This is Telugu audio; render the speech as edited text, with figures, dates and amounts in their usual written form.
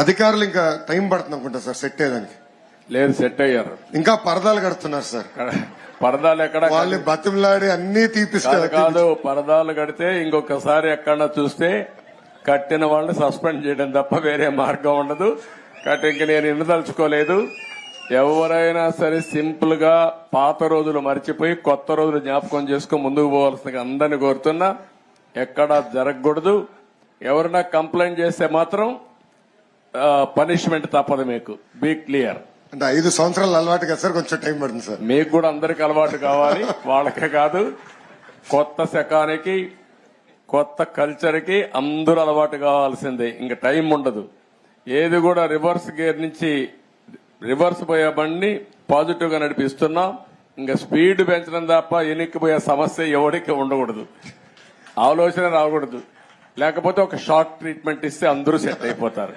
అధికారులు ఇంకా టైం పడుతుంది అనుకుంటా సార్ సెట్ అయ్యేదానికి. లేదు, సెట్ అయ్యారు. ఇంకా పరదాలు కడుతున్నారు సార్. పరదాలు ఎక్కడ వాళ్ళు బతిమలాడి అన్ని తీపిస్తారు కాదు. పరదాలు కడితే ఇంకొకసారి ఎక్కడన్నా చూస్తే కట్టిన వాళ్ళని సస్పెండ్ చేయడం తప్ప వేరే మార్గం ఉండదు. కాబట్టి ఇంక నేను ఇండదలుచుకోలేదు. ఎవరైనా సరే సింపుల్ గా పాత రోజులు మర్చిపోయి కొత్త రోజులు జ్ఞాపకం చేసుకుని ముందుకు పోవాల్సిన అందరిని కోరుతున్నా. ఎక్కడా జరగకూడదు. ఎవరైనా కంప్లైంట్ చేస్తే మాత్రం పనిష్మెంట్ తప్పదు. మీకు బీ క్లియర్. అంటే 5 సంవత్సరాలు అలవాటు కదా సార్, కొంచెం టైం పడుతుంది సార్. మీకు కూడా అందరికి అలవాటు కావాలి, వాళ్ళకే కాదు. కొత్త శకానికి కొత్త కల్చర్ కి అందరూ అలవాటు కావాల్సిందే. ఇంకా టైం ఉండదు. ఏది కూడా రివర్స్ గేర్ నుంచి రివర్స్ పోయే బండిని పాజిటివ్ గా నడిపిస్తున్నాం. ఇంకా స్పీడ్ పెంచడం తప్ప ఎనిక్కిపోయే సమస్య ఎవరికి ఉండకూడదు. ఆలోచన రాకూడదు. లేకపోతే ఒక షార్ట్ ట్రీట్మెంట్ ఇస్తే అందరూ సెట్ అయిపోతారు.